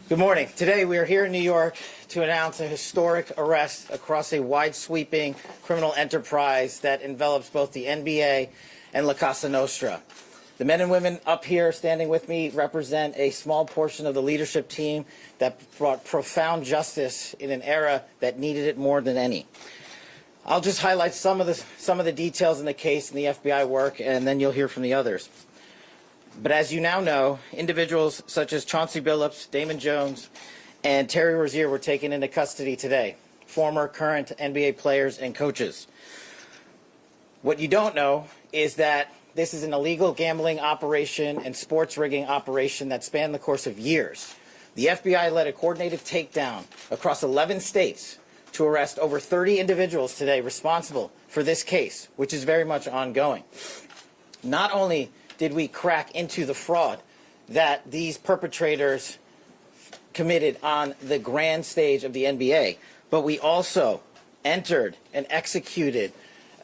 Good morning. Today we are here in New York to announce a historic arrest across a wide-sweeping criminal enterprise that envelops both the NBA and La Cosa Nostra. The men and women up here standing with me represent a small portion of the leadership team that brought profound justice in an era that needed it more than any. I'll just highlight some of the details in the case and the FBI work, and then you'll hear from the others. But as you now know, individuals such as Chauncey Billups, Damon Jones, and Terry Rozier were taken into custody today, former, current NBA players and coaches. What you don't know is that this is an illegal gambling operation and sports rigging operation that spanned the course of years. The FBI led a coordinated takedown across 11 states to arrest over 30 individuals today responsible for this case, which is very much ongoing. Not only did we crack into the fraud that these perpetrators committed on the grand stage of the NBA, but we also entered and executed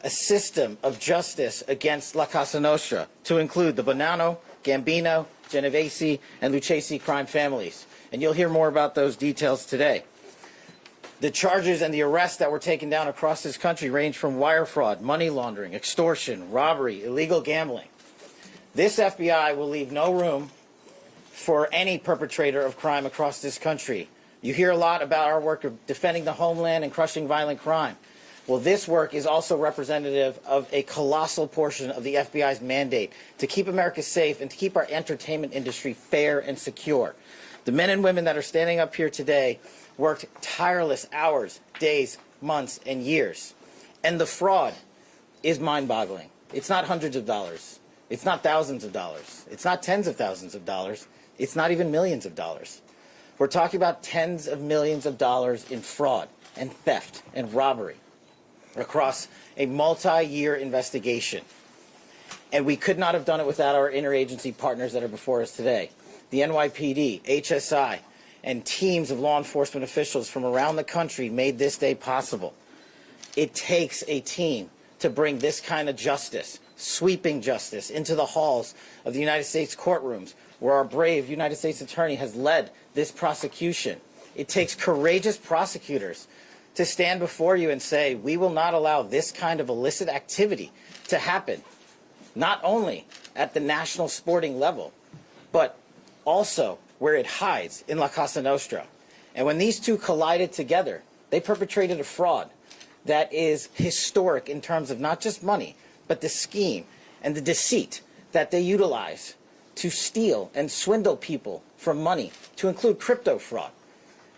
a system of justice against La Cosa Nostra to include the Bonanno, Gambino, Genovese, and Lucchesi crime families. And you'll hear more about those details today. The charges and the arrests that were taken down across this country range from wire fraud, money laundering, extortion, robbery, illegal gambling. This FBI will leave no room for any perpetrator of crime across this country. You hear a lot about our work of defending the homeland and crushing violent crime. Well, this work is also representative of a colossal portion of the FBI's mandate to keep America safe and to keep our entertainment industry fair and secure. The men and women that are standing up here today worked tireless hours, days, months, and years. And the fraud is mind-boggling. It's not hundreds of dollars. It's not thousands of dollars. It's not tens of thousands of dollars. It's not even millions of dollars. We're talking about tens of millions of dollars in fraud and theft and robbery across a multi-year investigation. And we could not have done it without our interagency partners that are before us today. The NYPD, HSI, and teams of law enforcement officials from around the country made this day possible. It takes a team to bring this kind of justice, sweeping justice, into the halls of the United States courtrooms, where our brave United States attorney has led this prosecution. It takes courageous prosecutors to stand before you and say, we will not allow this kind of illicit activity to happen, not only at the national sporting level, but also where it hides in La Cosa Nostra. And when these two collided together, they perpetrated a fraud that is historic in terms of not just money, but the scheme and the deceit that they utilize to steal and swindle people for money, to include crypto fraud.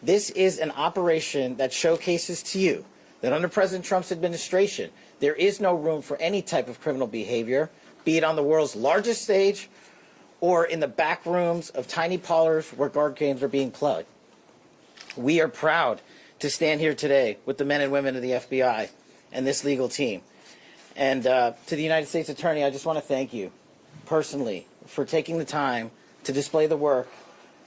This is an operation that showcases to you that under President Trump's administration, there is no room for any type of criminal behavior, be it on the world's largest stage or in the back rooms of tiny parlors where card games are being played. We are proud to stand here today with the men and women of the FBI and this legal team. And to the United States Attorney, I just want to thank you personally for taking the time to display the work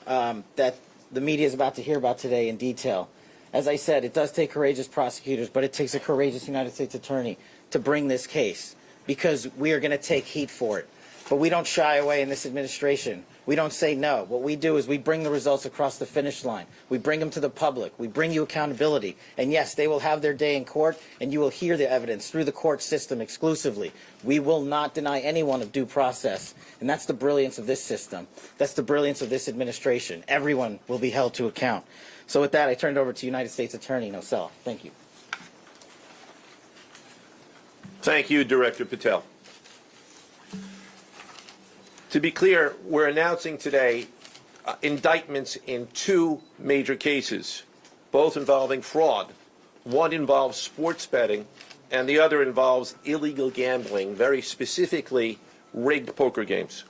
that the media is about to hear about today in detail. As I said, it does take courageous prosecutors, but it takes a courageous United States Attorney to bring this case, because we are going to take heat for it. But we don't shy away in this administration. We don't say no. What we do is we bring the results across the finish line. We bring them to the public. We bring you accountability. And yes, they will have their day in court, and you will hear the evidence through the court system exclusively. We will not deny anyone of due process. And that's the brilliance of this system. That's the brilliance of this administration. Everyone will be held to account. So with that, I turn it over to United States Attorney Nosell. Thank you. Thank you, Director Patel. To be clear, we're announcing today indictments in two major cases, both involving fraud. One involves sports betting, and the other involves illegal gambling, very specifically rigged poker games.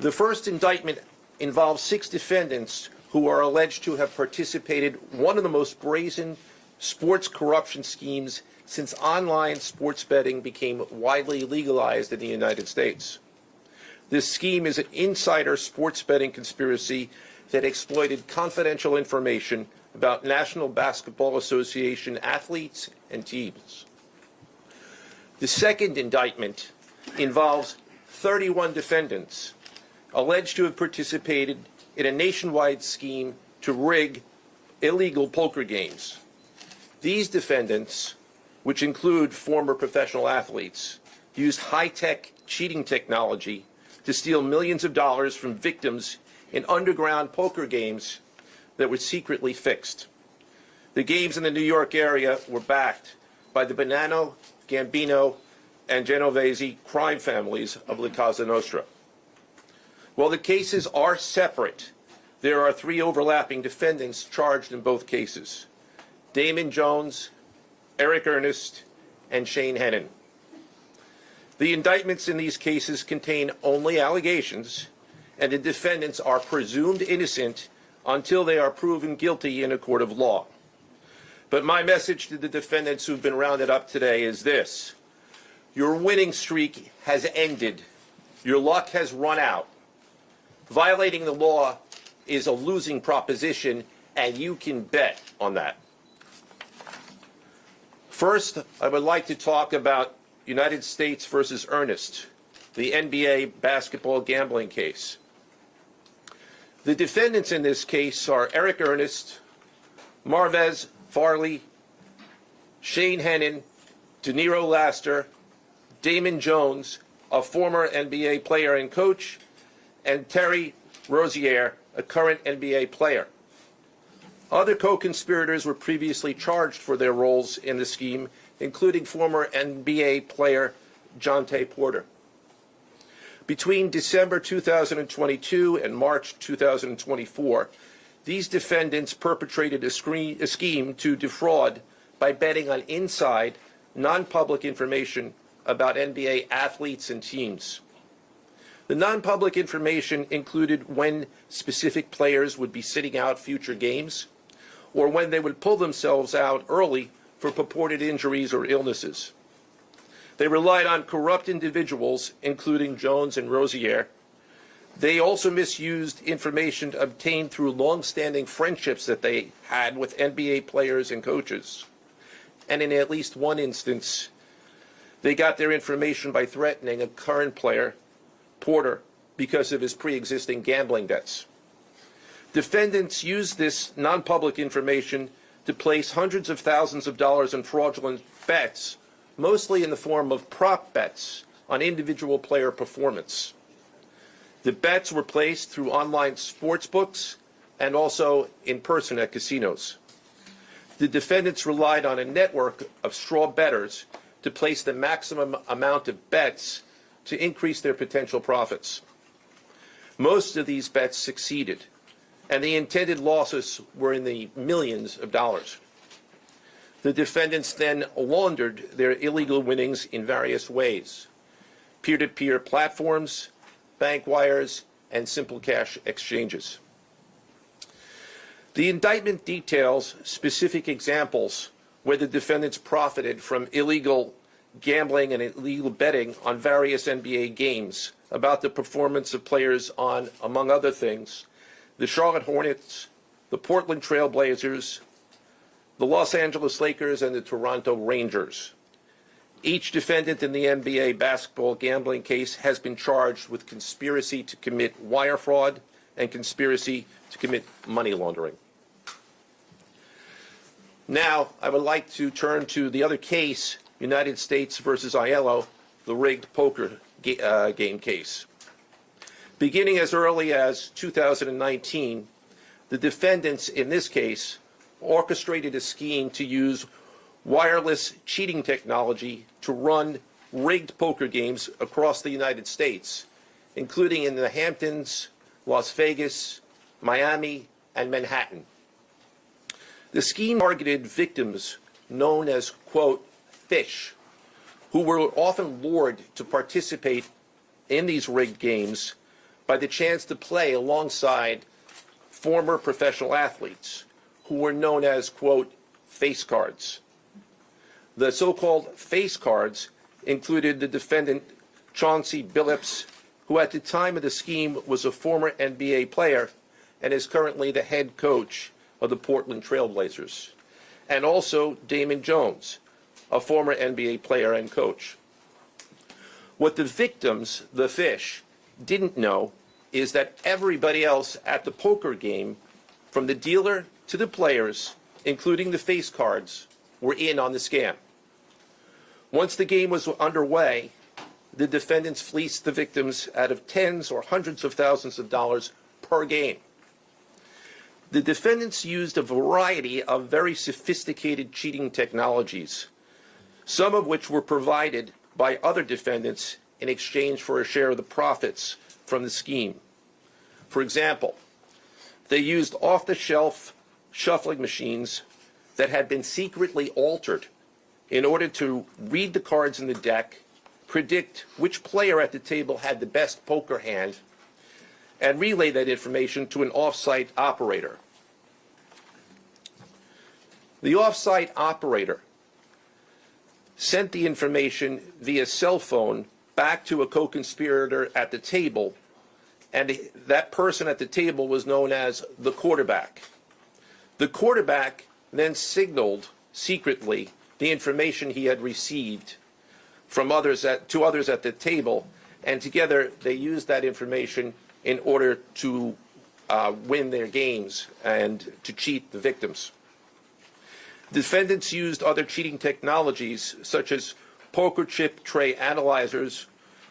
The first indictment involves 6 defendants who are alleged to have participated in one of the most brazen sports corruption schemes since online sports betting became widely legalized in the United States. This scheme is an insider sports betting conspiracy that exploited confidential information about National Basketball Association athletes and teams. The second indictment involves 31 defendants alleged to have participated in a nationwide scheme to rig illegal poker games. These defendants, which include former professional athletes, used high-tech cheating technology to steal millions of dollars from victims in underground poker games that were secretly fixed. The games in the New York area were backed by the Bonanno, Gambino, and Genovese crime families of La Cosa Nostra. While the cases are separate, there are 3 overlapping defendants charged in both cases: Damon Jones, Eric Ernest, and Shane Hennon. The indictments in these cases contain only allegations, and the defendants are presumed innocent until they are proven guilty in a court of law. But my message to the defendants who've been rounded up today is this: your winning streak has ended. Your luck has run out. Violating the law is a losing proposition, and you can bet on that. First, I would like to talk about United States versus Ernest, the NBA basketball gambling case. The defendants in this case are Eric Ernest, Marvez Farley, Shane Hennon, De Niro Laster, Damon Jones, a former NBA player and coach, and Terry Rozier, a current NBA player. Other co-conspirators were previously charged for their roles in the scheme, including former NBA player Jontay Porter. Between December 2022 and March 2024, these defendants perpetrated a scheme to defraud by betting on inside, non-public information about NBA athletes and teams. The non-public information included when specific players would be sitting out future games, or when they would pull themselves out early for purported injuries or illnesses. They relied on corrupt individuals, including Jones and Rozier. They also misused information obtained through long-standing friendships that they had with NBA players and coaches. And in at least one instance, they got their information by threatening a current player, Porter, because of his pre-existing gambling debts. Defendants used this non-public information to place hundreds of thousands of dollars in fraudulent bets, mostly in the form of prop bets on individual player performance. The bets were placed through online sports books and also in person at casinos. The defendants relied on a network of straw bettors to place the maximum amount of bets to increase their potential profits. Most of these bets succeeded, and the intended losses were in the millions of dollars. The defendants then laundered their illegal winnings in various ways: peer-to-peer platforms, bank wires, and simple cash exchanges. The indictment details specific examples where the defendants profited from illegal gambling and illegal betting on various NBA games about the performance of players on, among other things, the Charlotte Hornets, the Portland Trail Blazers, the Los Angeles Lakers, and the Toronto Rangers. Each defendant in the NBA basketball gambling case has been charged with conspiracy to commit wire fraud and conspiracy to commit money laundering. Now, I would like to turn to the other case, United States versus Aiello, the rigged poker game case. Beginning as early as 2019, the defendants in this case orchestrated a scheme to use wireless cheating technology to run rigged poker games across the United States, including in the Hamptons, Las Vegas, Miami, and Manhattan. The scheme targeted victims known as, quote, fish, who were often lured to participate in these rigged games by the chance to play alongside former professional athletes who were known as, quote, face cards. The so-called face cards included the defendant Chauncey Billups, who at the time of the scheme was a former NBA player and is currently the head coach of the Portland Trail Blazers, and also Damon Jones, a former NBA player and coach. What the victims, the fish, didn't know is that everybody else at the poker game, from the dealer to the players, including the face cards, were in on the scam. Once the game was underway, the defendants fleeced the victims out of tens or hundreds of thousands of dollars per game. The defendants used a variety of very sophisticated cheating technologies, some of which were provided by other defendants in exchange for a share of the profits from the scheme. For example, they used off-the-shelf shuffling machines that had been secretly altered in order to read the cards in the deck, predict which player at the table had the best poker hand, and relay that information to an off-site operator. The off-site operator sent the information via cell phone back to a co-conspirator at the table, and that person at the table was known as the quarterback. The quarterback then signaled secretly the information he had received from others to others at the table, and together they used that information in order to win their games and to cheat the victims. Defendants used other cheating technologies such as poker chip tray analyzers,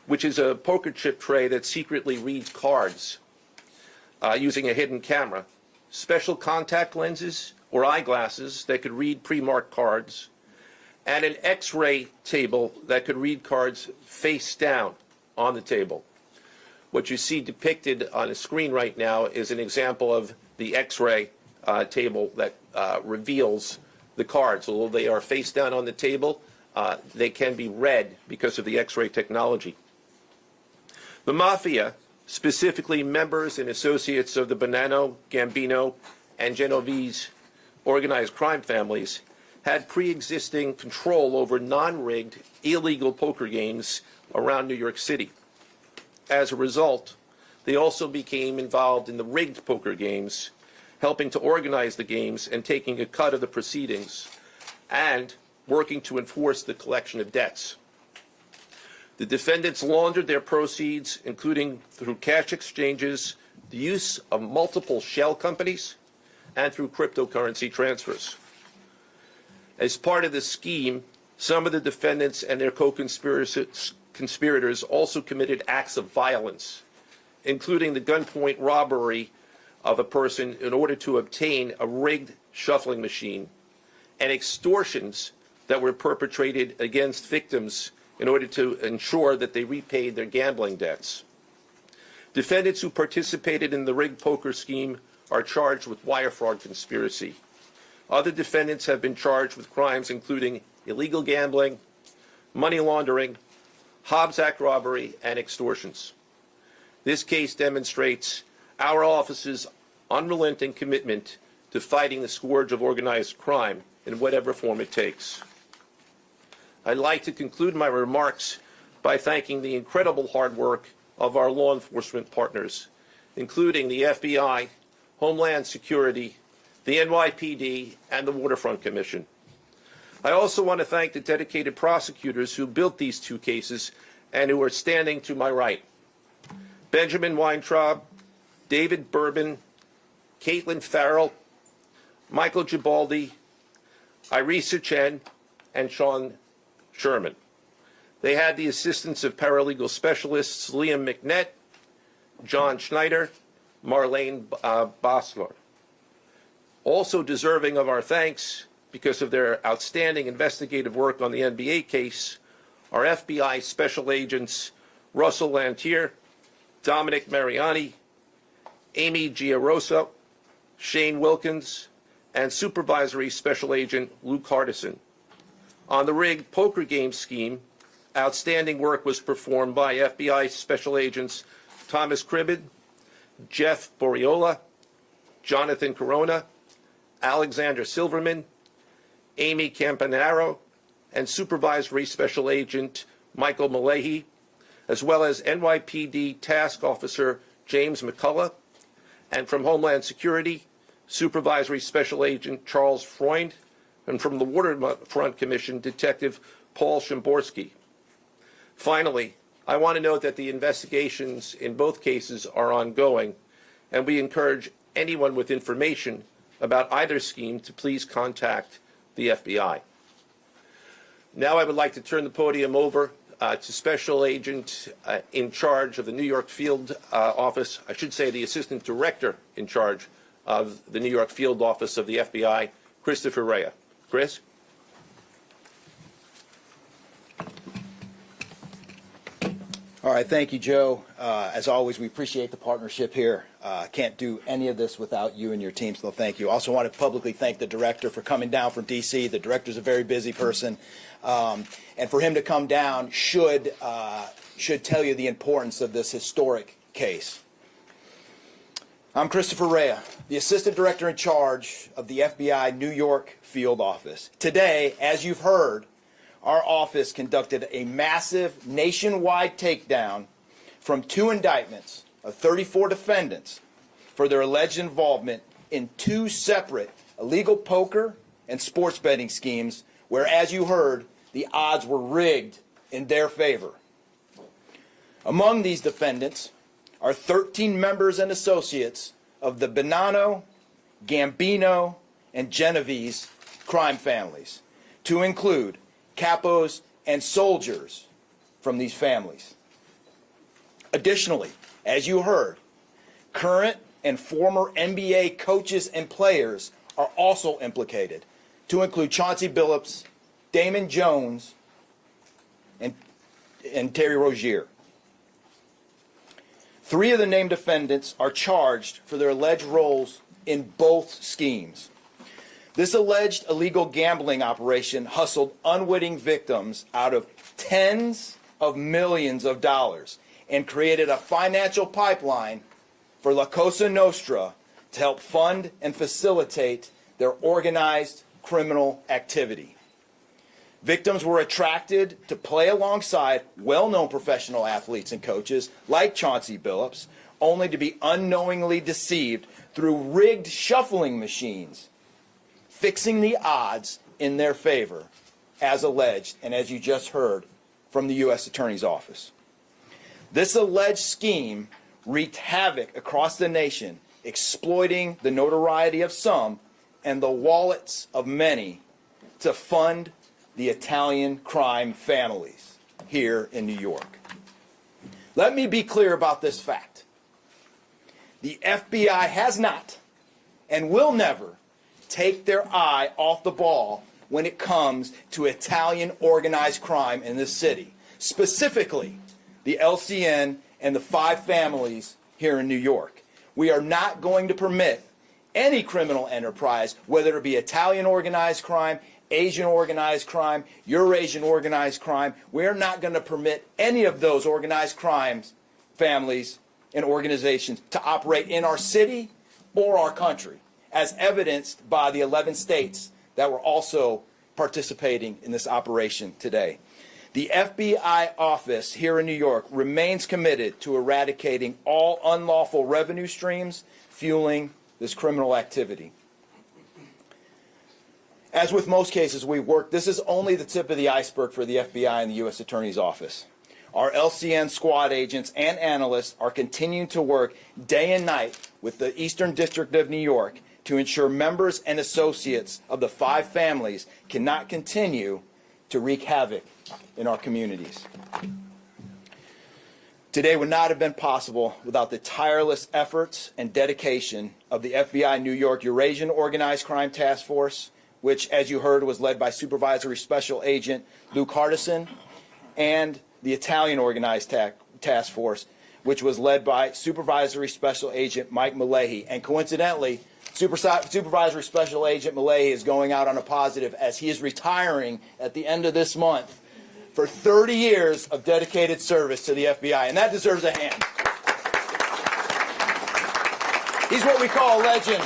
which is a poker chip tray that secretly reads cards using a hidden camera, special contact lenses or eyeglasses that could read pre-marked cards, and an X-ray table that could read cards face down on the table. What you see depicted on the screen right now is an example of the X-ray table that reveals the cards. Although they are face down on the table, they can be read because of the X-ray technology. The Mafia, specifically members and associates of the Bonanno, Gambino, and Genovese organized crime families, had pre-existing control over non-rigged, illegal poker games around New York City. As a result, they also became involved in the rigged poker games, helping to organize the games and taking a cut of the proceedings, and working to enforce the collection of debts. The defendants laundered their proceeds, including through cash exchanges, the use of multiple shell companies, and through cryptocurrency transfers. As part of the scheme, some of the defendants and their co-conspirators also committed acts of violence, including the gunpoint robbery of a person in order to obtain a rigged shuffling machine, and extortions that were perpetrated against victims in order to ensure that they repaid their gambling debts. Defendants who participated in the rigged poker scheme are charged with wire fraud conspiracy. Other defendants have been charged with crimes including illegal gambling, money laundering, Hobbs Act robbery, and extortions. This case demonstrates our office's unrelenting commitment to fighting the scourge of organized crime in whatever form it takes. I'd like to conclude my remarks by thanking the incredible hard work of our law enforcement partners, including the FBI, Homeland Security, the NYPD, and the Waterfront Commission. I also want to thank the dedicated prosecutors who built these two cases and who are standing to my right. Benjamin Weintraub, David Bourbon, Caitlin Farrell, Michael Gibaldi, Irisa Chen, and Sean Sherman. They had the assistance of paralegal specialists Liam McNett, John Schneider, Marlene Bosler. Also deserving of our thanks because of their outstanding investigative work on the NBA case are FBI Special Agents Russell Lantier, Dominic Mariani, Amy Giarosa, Shane Wilkins, and Supervisory Special Agent Luke Hardison. On the rigged poker game scheme, outstanding work was performed by FBI Special Agents Thomas Cribbin, Jeff Boriola, Jonathan Corona, Alexander Silverman, Amy Campanaro, and Supervisory Special Agent Michael Malahy, as well as NYPD Task Officer James McCullough, and from Homeland Security, Supervisory Special Agent Charles Freund, and from the Waterfront Commission, Detective Paul Shimborski. Finally, I want to note that the investigations in both cases are ongoing, and we encourage anyone with information about either scheme to please contact the FBI. Now I would like to turn the podium over to Special Agent in charge of the New York Field Office, I should say the Assistant Director in charge of the New York Field Office of the FBI, Christopher Rea. Chris? All right, thank you, Joe. As always, we appreciate the partnership here. Can't do any of this without you and your team, so thank you. Also want to publicly thank the director for coming down from D.C. The director's a very busy person, and for him to come down should tell you the importance of this historic case. I'm Christopher Rea, the Assistant Director in charge of the FBI New York Field Office. Today, as you've heard, our office conducted a massive nationwide takedown from 2 indictments of 34 defendants for their alleged involvement in 2 separate illegal poker and sports betting schemes where, as you heard, the odds were rigged in their favor. Among these defendants are 13 members and associates of the Bonanno, Gambino, and Genovese crime families, to include capos and soldiers from these families. Additionally, as you heard, current and former NBA coaches and players are also implicated, to include Chauncey Billups, Damon Jones, and Terry Rozier. 3 of the named defendants are charged for their alleged roles in both schemes. This alleged illegal gambling operation hustled unwitting victims out of tens of millions of dollars and created a financial pipeline for La Cosa Nostra to help fund and facilitate their organized criminal activity. Victims were attracted to play alongside well-known professional athletes and coaches like Chauncey Billups, only to be unknowingly deceived through rigged shuffling machines, fixing the odds in their favor, as alleged and as you just heard from the U.S. Attorney's Office. This alleged scheme wreaked havoc across the nation, exploiting the notoriety of some and the wallets of many to fund the Italian crime families here in New York. Let me be clear about this fact. The FBI has not and will never take their eye off the ball when it comes to Italian organized crime in this city, specifically the LCN and the 5 families here in New York. We are not going to permit any criminal enterprise, whether it be Italian organized crime, Asian organized crime, Eurasian organized crime. We're not going to permit any of those organized crimes, families, and organizations to operate in our city or our country, as evidenced by the 11 states that were also participating in this operation today. The FBI office here in New York remains committed to eradicating all unlawful revenue streams fueling this criminal activity. As with most cases we've worked, this is only the tip of the iceberg for the FBI and the U.S. Attorney's Office. Our LCN squad agents and analysts are continuing to work day and night with the Eastern District of New York to ensure members and associates of the 5 families cannot continue to wreak havoc in our communities. Today would not have been possible without the tireless efforts and dedication of the FBI New York Eurasian Organized Crime Task Force, which, as you heard, was led by Supervisory Special Agent Luke Hardison, and the Italian Organized Task Force, which was led by Supervisory Special Agent Mike Malahi. And coincidentally, Supervisory Special Agent Malahi is going out on a positive as he is retiring at the end of this month for 30 years of dedicated service to the FBI, and that deserves a hand. He's what we call a legend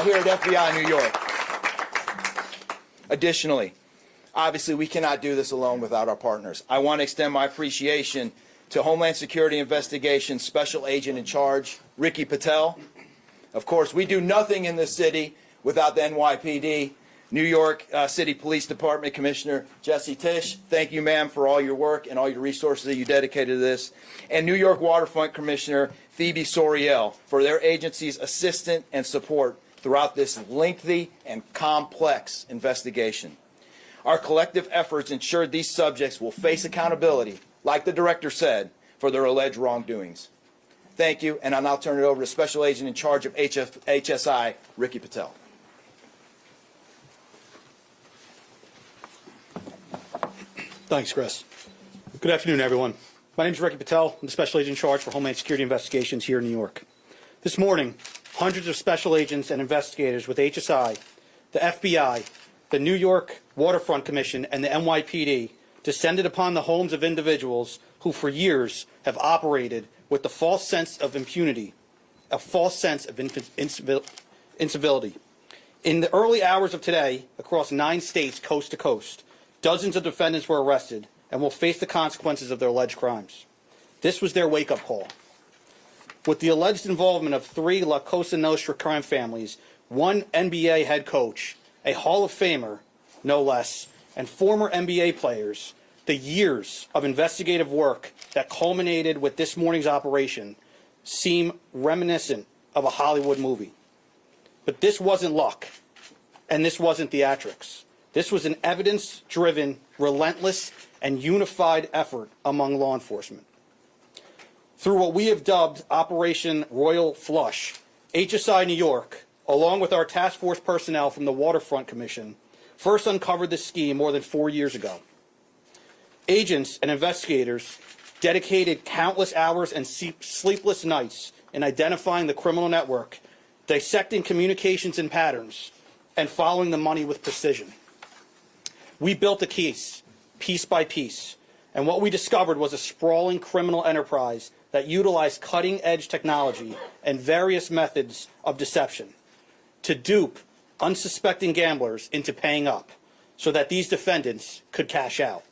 here at FBI New York. Additionally, obviously, we cannot do this alone without our partners. I want to extend my appreciation to Homeland Security Investigations Special Agent in Charge, Ricky Patel. Of course, we do nothing in this city without the NYPD. New York City Police Department Commissioner Jesse Tisch, thank you, ma'am, for all your work and all your resources that you dedicated to this. And New York Waterfront Commissioner Phoebe Soriel for their agency's assistance and support throughout this lengthy and complex investigation. Our collective efforts ensured these subjects will face accountability, like the director said, for their alleged wrongdoings. Thank you, and I'll now turn it over to Special Agent in charge of HSI, Ricky Patel. Thanks, Chris. Good afternoon, everyone. My name is Ricky Patel. I'm the Special Agent in charge for Homeland Security Investigations here in New York. This morning, hundreds of special agents and investigators with HSI, the FBI, the New York Waterfront Commission, and the NYPD descended upon the homes of individuals who for years have operated with the false sense of impunity, a false sense of incivility. In the early hours of today, across 9 states coast to coast, dozens of defendants were arrested and will face the consequences of their alleged crimes. This was their wake-up call. With the alleged involvement of 3 La Cosa Nostra crime families, 1 NBA head coach, a Hall of Famer, no less, and former NBA players, the years of investigative work that culminated with this morning's operation seem reminiscent of a Hollywood movie. But this wasn't luck, and this wasn't theatrics. This was an evidence-driven, relentless, and unified effort among law enforcement. Through what we have dubbed Operation Royal Flush, HSI New York, along with our task force personnel from the Waterfront Commission, first uncovered this scheme more than 4 years ago. Agents and investigators dedicated countless hours and sleepless nights in identifying the criminal network, dissecting communications and patterns, and following the money with precision. We built a case, piece by piece, and what we discovered was a sprawling criminal enterprise that utilized cutting-edge technology and various methods of deception to dupe unsuspecting gamblers into paying up so that these defendants could cash out.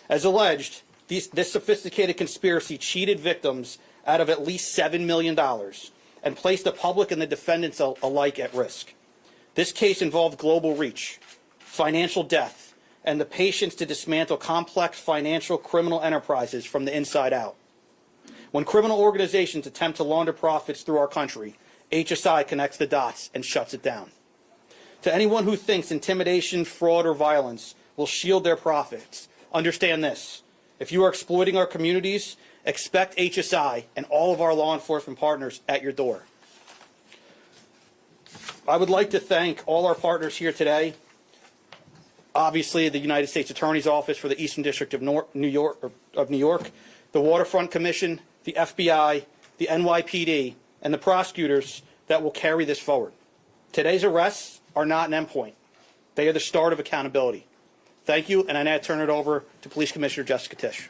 As alleged, this sophisticated conspiracy cheated victims out of at least $7 million and placed the public and the defendants alike at risk. This case involved global reach, financial depth, and the patience to dismantle complex financial criminal enterprises from the inside out. When criminal organizations attempt to launder profits through our country, HSI connects the dots and shuts it down. To anyone who thinks intimidation, fraud, or violence will shield their profits, understand this. If you are exploiting our communities, expect HSI and all of our law enforcement partners at your door. I would like to thank all our partners here today. Obviously, the United States Attorney's Office for the Eastern District of New York, the Waterfront Commission, the FBI, the NYPD, and the prosecutors that will carry this forward. Today's arrests are not an endpoint. They are the start of accountability. Thank you, and I now turn it over to Police Commissioner Jessica Tisch.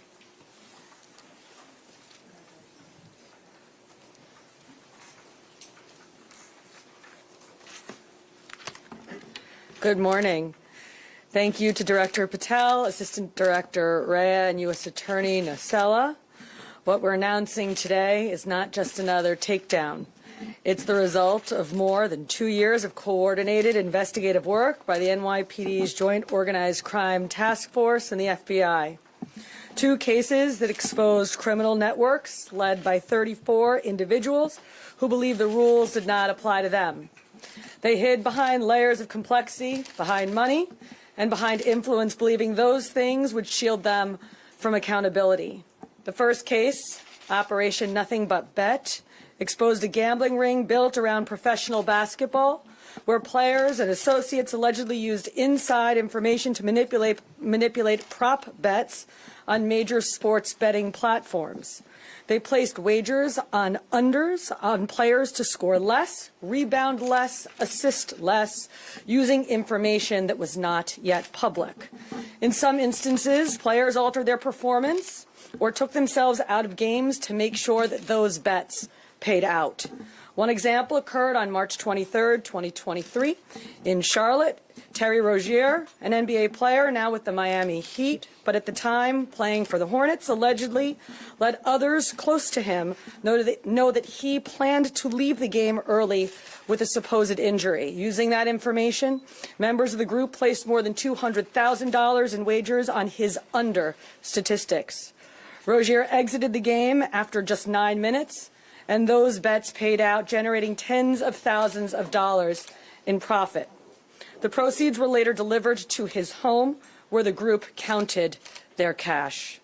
Good morning. Thank you to Director Patel, Assistant Director Rea, and U.S. Attorney Nacella. What we're announcing today is not just another takedown. It's the result of more than 2 years of coordinated investigative work by the NYPD's Joint Organized Crime Task Force and the FBI. 2 cases that exposed criminal networks led by 34 individuals who believed the rules did not apply to them. They hid behind layers of complexity, behind money, and behind influence, believing those things would shield them from accountability. The first case, Operation Nothing But Bet, exposed a gambling ring built around professional basketball, where players and associates allegedly used inside information to manipulate prop bets on major sports betting platforms. They placed wagers on unders on players to score less, rebound less, assist less, using information that was not yet public. In some instances, players altered their performance or took themselves out of games to make sure that those bets paid out. One example occurred on March 23, 2023, in Charlotte. Terry Rozier, an NBA player now with the Miami Heat, but at the time playing for the Hornets, allegedly let others close to him know that he planned to leave the game early with a supposed injury. Using that information, members of the group placed more than $200,000 in wagers on his under statistics. Rozier exited the game after just 9 minutes, and those bets paid out, generating tens of thousands of dollars in profit. The proceeds were later delivered to his home, where the group counted their cash.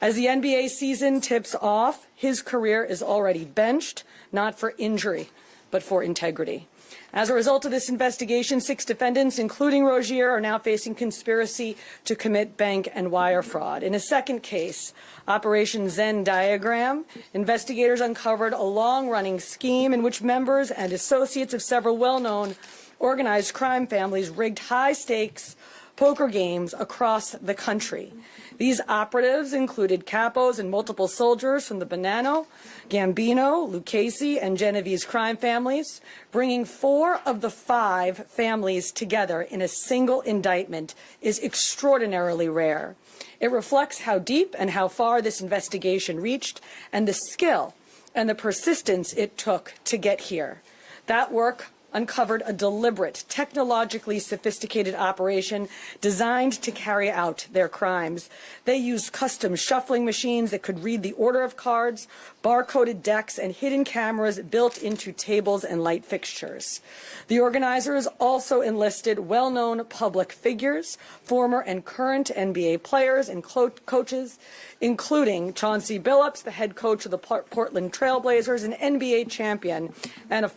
As the NBA season tips off, his career is already benched, not for injury, but for integrity. As a result of this investigation, 6 defendants, including Rozier, are now facing conspiracy to commit bank and wire fraud. In a second case, Operation Zen Diagram, investigators uncovered a long-running scheme in which members and associates of several well-known organized crime families rigged high-stakes poker games across the country. These operatives included capos and multiple soldiers from the Bonanno, Gambino, Lucchese, and Genovese crime families. Bringing 4 of the 5 families together in a single indictment is extraordinarily rare. It reflects how deep and how far this investigation reached and the skill and the persistence it took to get here. That work uncovered a deliberate, technologically sophisticated operation designed to carry out their crimes. They used custom shuffling machines that could read the order of cards, barcoded decks, and hidden cameras built into tables and light fixtures. The organizers also enlisted well-known public figures, former and current NBA players and coaches, including Chauncey Billups, the head coach of the Portland Trail Blazers, an NBA champion and a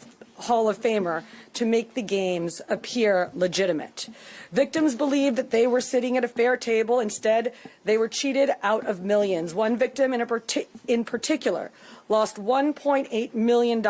Hall of Famer, to make the games appear legitimate. Victims believed that they were sitting at a fair table. Instead, they were cheated out of millions. One victim in particular lost $1.8 million.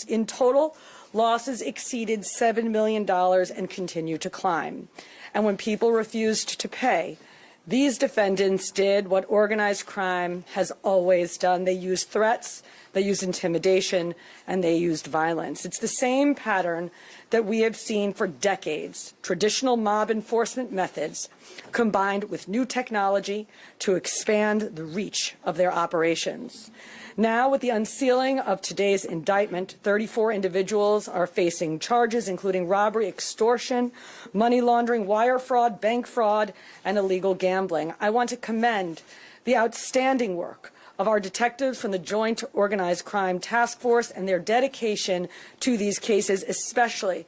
In total, losses exceeded $7 million and continue to climb. And when people refused to pay, these defendants did what organized crime has always done. They used threats, they used intimidation, and they used violence. It's the same pattern that we have seen for decades. Traditional mob enforcement methods combined with new technology to expand the reach of their operations. Now, with the unsealing of today's indictment, 34 individuals are facing charges including robbery, extortion, money laundering, wire fraud, bank fraud, and illegal gambling. I want to commend the outstanding work of our detectives from the Joint Organized Crime Task Force and their dedication to these cases, especially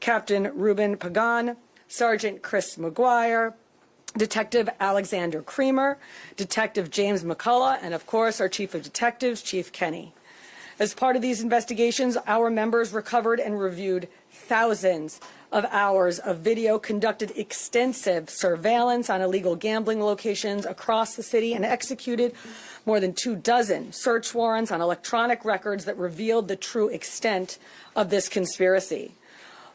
Captain Ruben Pagan, Sergeant Chris McGuire, Detective Alexander Creamer, Detective James McCullough, and of course our Chief of Detectives, Chief Kenny. As part of these investigations, our members recovered and reviewed thousands of hours of video, conducted extensive surveillance on illegal gambling locations across the city, and executed more than 24 search warrants on electronic records that revealed the true extent of this conspiracy.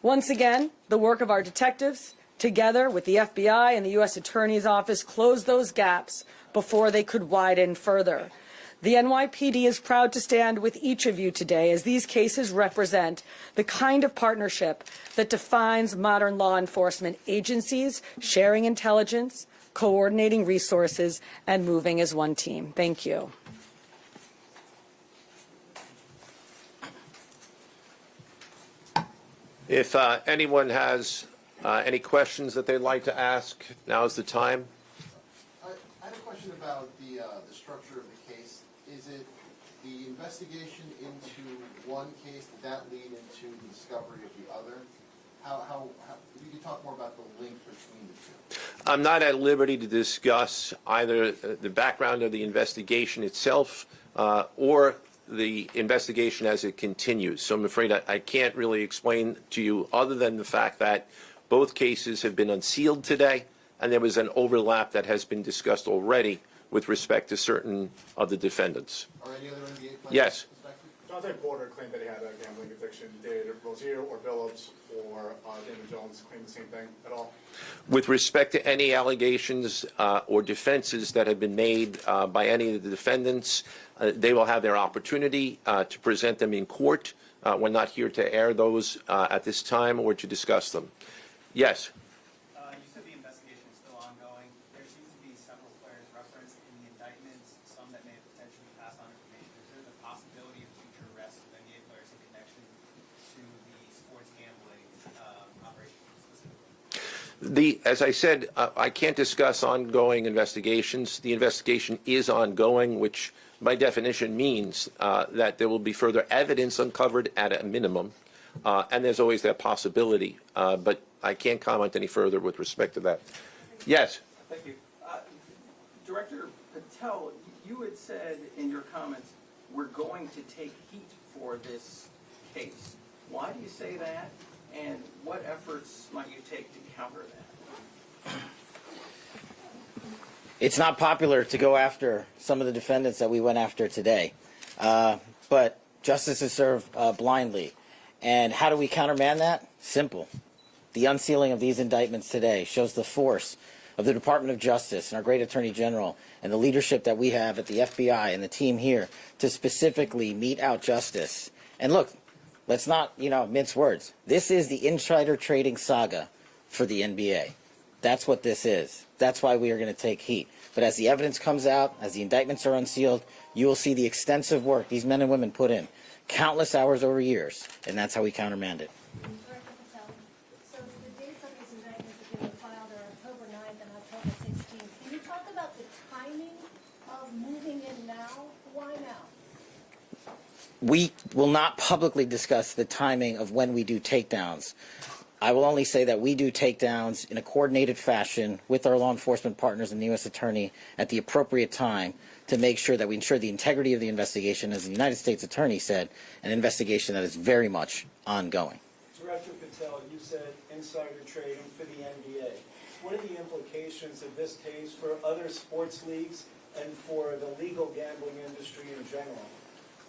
Once again, the work of our detectives, together with the FBI and the U.S. Attorney's Office, closed those gaps before they could widen further. The NYPD is proud to stand with each of you today, as these cases represent the kind of partnership that defines modern law enforcement agencies, sharing intelligence, coordinating resources, and moving as one team. Thank you. If anyone has any questions that they'd like to ask, now is the time. I have a question about the structure of the case. Is it the investigation into one case, did that lead into the discovery of the other? How if you could talk more about the link between the two. I'm not at liberty to discuss either the background of the investigation itself or the investigation as it continues. So I'm afraid I can't really explain to you other than the fact that both cases have been unsealed today, and there was an overlap that has been discussed already with respect to certain of the defendants. Are any other NBA players Yes. suspected? Chauncey Porter claimed that he had a gambling addiction. Did Rozier or Billups or David Jones claim the same thing at all? With respect to any allegations or defenses that have been made by any of the defendants, they will have their opportunity to present them in court We're not here to air those at this time or to discuss them. Yes. You said the investigation is still ongoing. There seems to be several players referenced in the indictments, some that may have potentially passed on information. Is there the possibility of future arrests of NBA players in connection to the sports gambling operation specifically? As I said, I can't discuss ongoing investigations. The investigation is ongoing, which by definition means that there will be further evidence uncovered at a minimum, and there's always that possibility. But I can't comment any further with respect to that. Yes? Thank you. Director Patel, you had said in your comments, we're going to take heat for this case. Why do you say that, and what efforts might you take to counter that? It's not popular to go after some of the defendants that we went after today, but justice is served blindly. And how do we countermand that? Simple. The unsealing of these indictments today shows the force of the Department of Justice and our great Attorney General and the leadership that we have at the FBI and the team here to specifically mete out justice. And look, let's not, mince words. This is the insider trading saga for the NBA. That's what this is. That's why we are going to take heat. But as the evidence comes out, as the indictments are unsealed, you will see the extensive work these men and women put in, countless hours over years, and that's how we countermand it. Director Patel, so the dates of these indictments that were filed are October 9th and October 16th. Can you talk about the timing of moving in now? Why now? We will not publicly discuss the timing of when we do takedowns. I will only say that we do takedowns in a coordinated fashion with our law enforcement partners and the U.S. Attorney at the appropriate time to make sure that we ensure the integrity of the investigation, as the United States Attorney said, an investigation that is very much ongoing. Director Patel, you said insider trading for the NBA. What are the implications of this case for other sports leagues and for the legal gambling industry in general?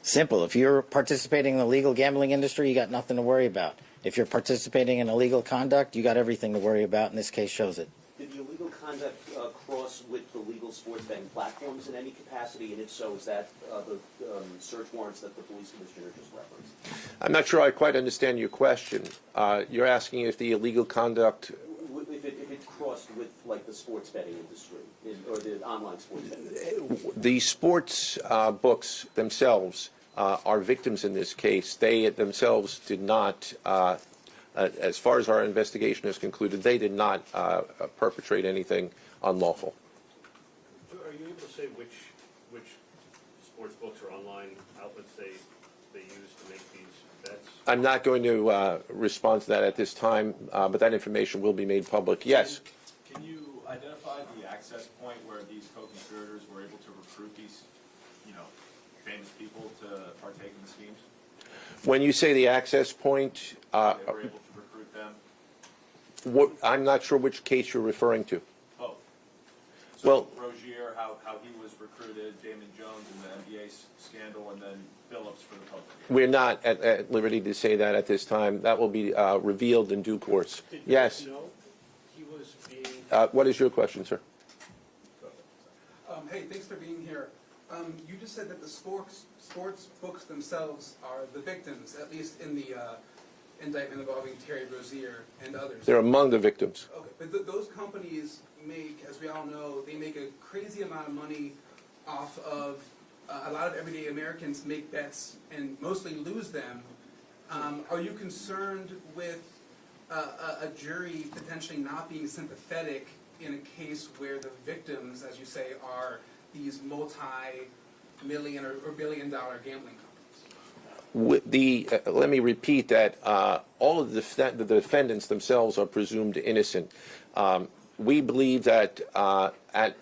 Simple. If you're participating in the legal gambling industry, you got nothing to worry about. If you're participating in illegal conduct, you got everything to worry about, and this case shows it. Did the illegal conduct cross with the legal sports betting platforms in any capacity? And if so, is that the search warrants that the police commissioner just referenced? I'm not sure I quite understand your question. You're asking if the illegal conduct... If it crossed with, like, the sports betting industry, or the online sports betting? The sports books themselves are victims in this case. They themselves did not, as far as our investigation is concluded, they did not perpetrate anything unlawful. Are you able to say which sports books or online outlets they use to make these bets? I'm not going to respond to that at this time, but that information will be made public. Yes? Can you identify the access point where these co-conspirators were able to recruit these, famous people to partake in the schemes? When you say the access point, They were able to recruit them? I'm not sure which case you're referring to. Both. So Well, Rozier, how he was recruited, Damon Jones in the NBA scandal, and then Billups for the public. We're not at liberty to say that at this time. That will be revealed in due course. Yes? No, he was being... What is your question, sir? Hey, thanks for being here. You just said that the sports books themselves are the victims, at least in the indictment involving Terry Rozier and others. They're among the victims. Okay, but those companies make, as we all know, they make a crazy amount of money off of a lot of everyday Americans make bets and mostly lose them. Are you concerned with a jury potentially not being sympathetic in a case where the victims, as you say, are these multi-million or billion-dollar gambling companies? Let me repeat that all of the defendants themselves are presumed innocent. We believe that at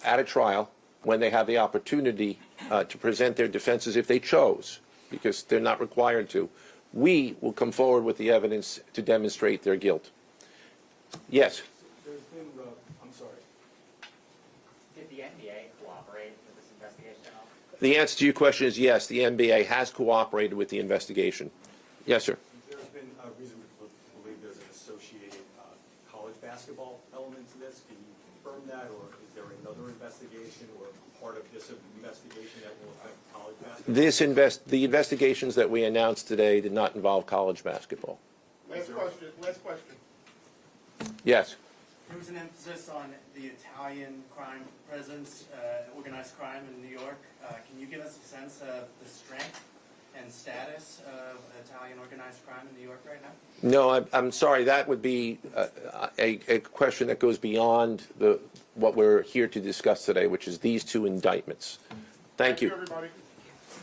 a trial, when they have the opportunity to present their defenses, if they chose, because they're not required to, we will come forward with the evidence to demonstrate their guilt. Yes? There's been, I'm sorry. Did the NBA cooperate with this investigation at all? The answer to your question is yes, the NBA has cooperated with the investigation. Yes, sir. There's been a reason to believe there's an associated college basketball element to this. Can you confirm that, or is there another investigation or part of this investigation that will affect college basketball? The investigations that we announced today did not involve college basketball. Last question. Yes. There was an emphasis on the Italian crime presence, organized crime in New York. Can you give us a sense of the strength and status of Italian organized crime in New York right now? No, I'm sorry. That would be a question that goes beyond what we're here to discuss today, which is these two indictments. Thank you. Everybody.